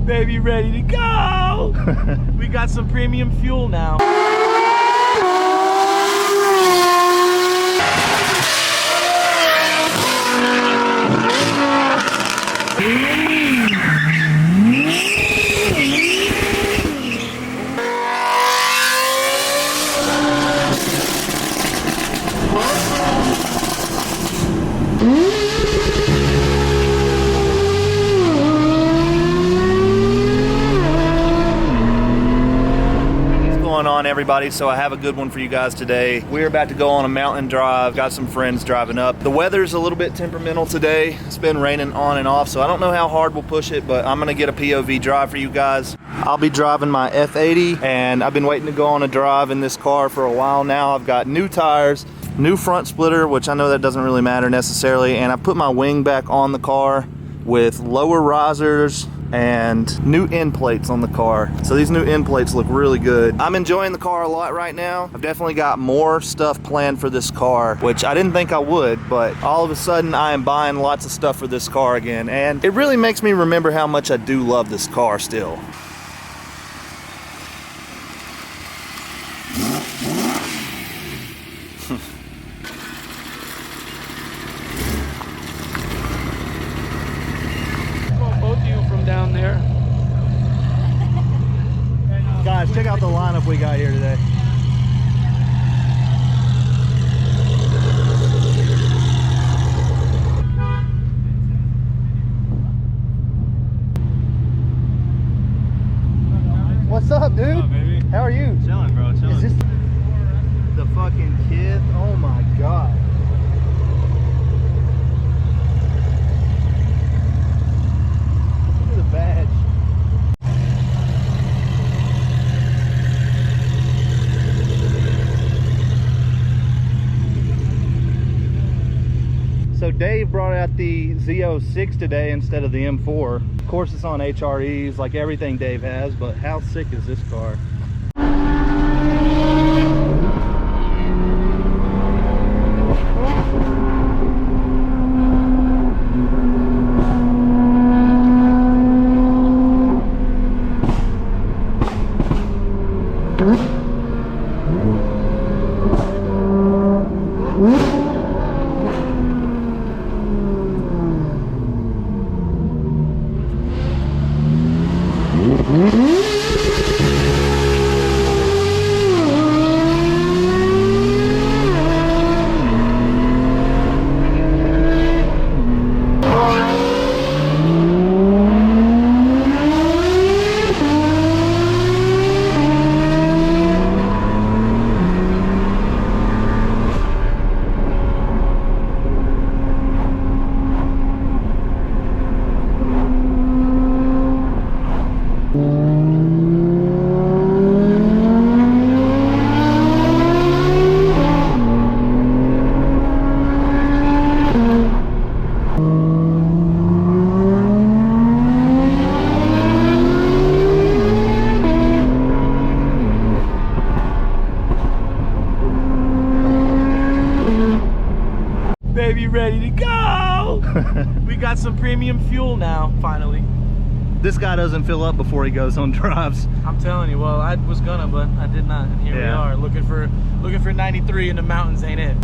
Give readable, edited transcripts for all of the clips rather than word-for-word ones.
Baby, ready to go. We got some premium fuel now. On everybody, so I have a good one for you guys today. We're about to go on a mountain drive. Got some friends driving up. The weather's a little bit temperamental today. It's been raining on and off, so I don't know how hard we'll push it, but I'm gonna get a POV drive for you guys. I'll be driving my F80, and I've been waiting to go on a drive in this car for a while now. I've got new tires, new front splitter, which I know that doesn't really matter necessarily, and I put my wing back on the car with lower risers and new end plates on the car. So these new end plates look really good. I'm enjoying the car a lot right now. I've definitely got more stuff planned for this car, which I didn't think I would, but all of a sudden I am buying lots of stuff for this car again, and it really makes me remember how much I do love this car still. Down there. Guys, check out the lineup we got here today. What's up, dude? What's up, baby? How are you? Chilling, bro. Chilling. Is this the fucking kid? Oh my god. Badge. So Dave brought out the Z06 today instead of the M4. Of course it's on HREs like everything Dave has, but how sick is this car? Baby, ready to go. We got some premium fuel now, finally. This guy doesn't fill up before he goes on drives. I'm telling you, well, I was gonna, but I did not. And here we are, looking for 93 in the mountains, ain't it?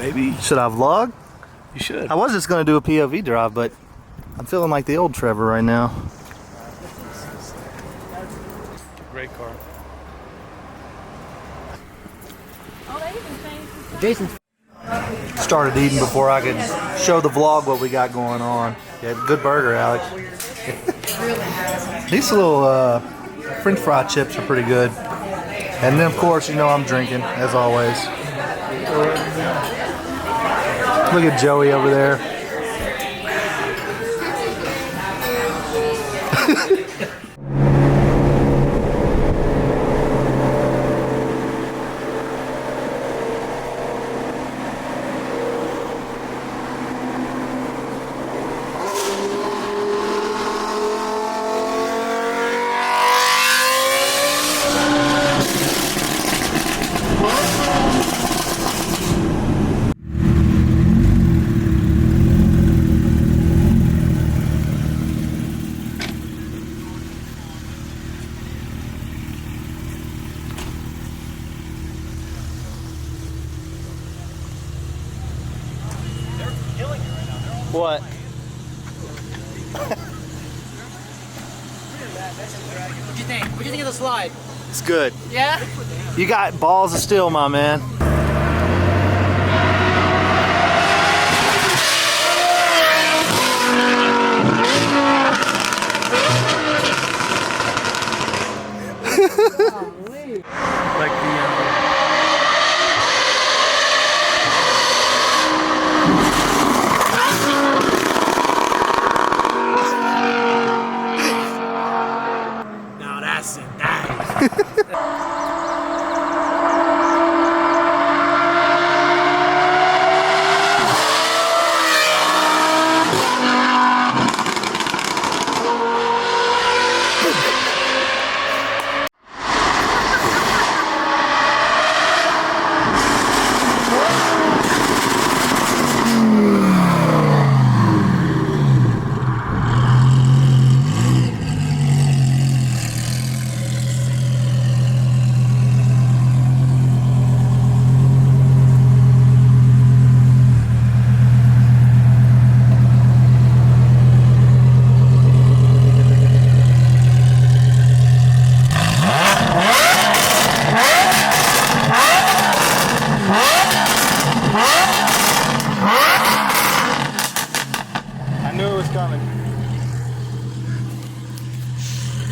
Maybe. Should I vlog? You should. I was just gonna do a POV drive, but I'm feeling like the old Trevor right now. Great car. Jason. Started eating before I could show the vlog what we got going on. Yeah, good burger, Alex. These little French fry chips are pretty good. And then, of course, you know I'm drinking, as always. Look at Joey over there. What? What'd you think? What'd you think of the slide? It's good. Yeah? You got balls of steel, my man. Like the Now that's it.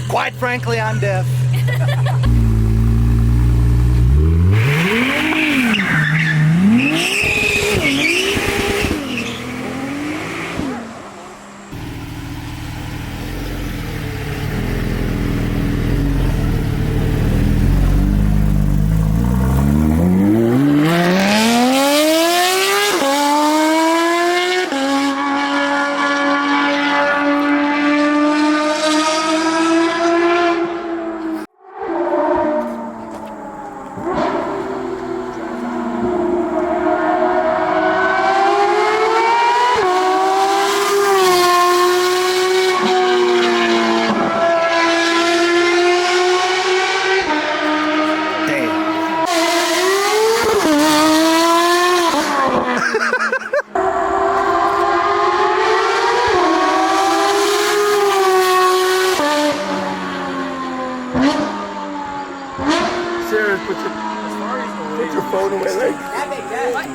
Quite frankly, I'm deaf. Sarah, put your phone away, like.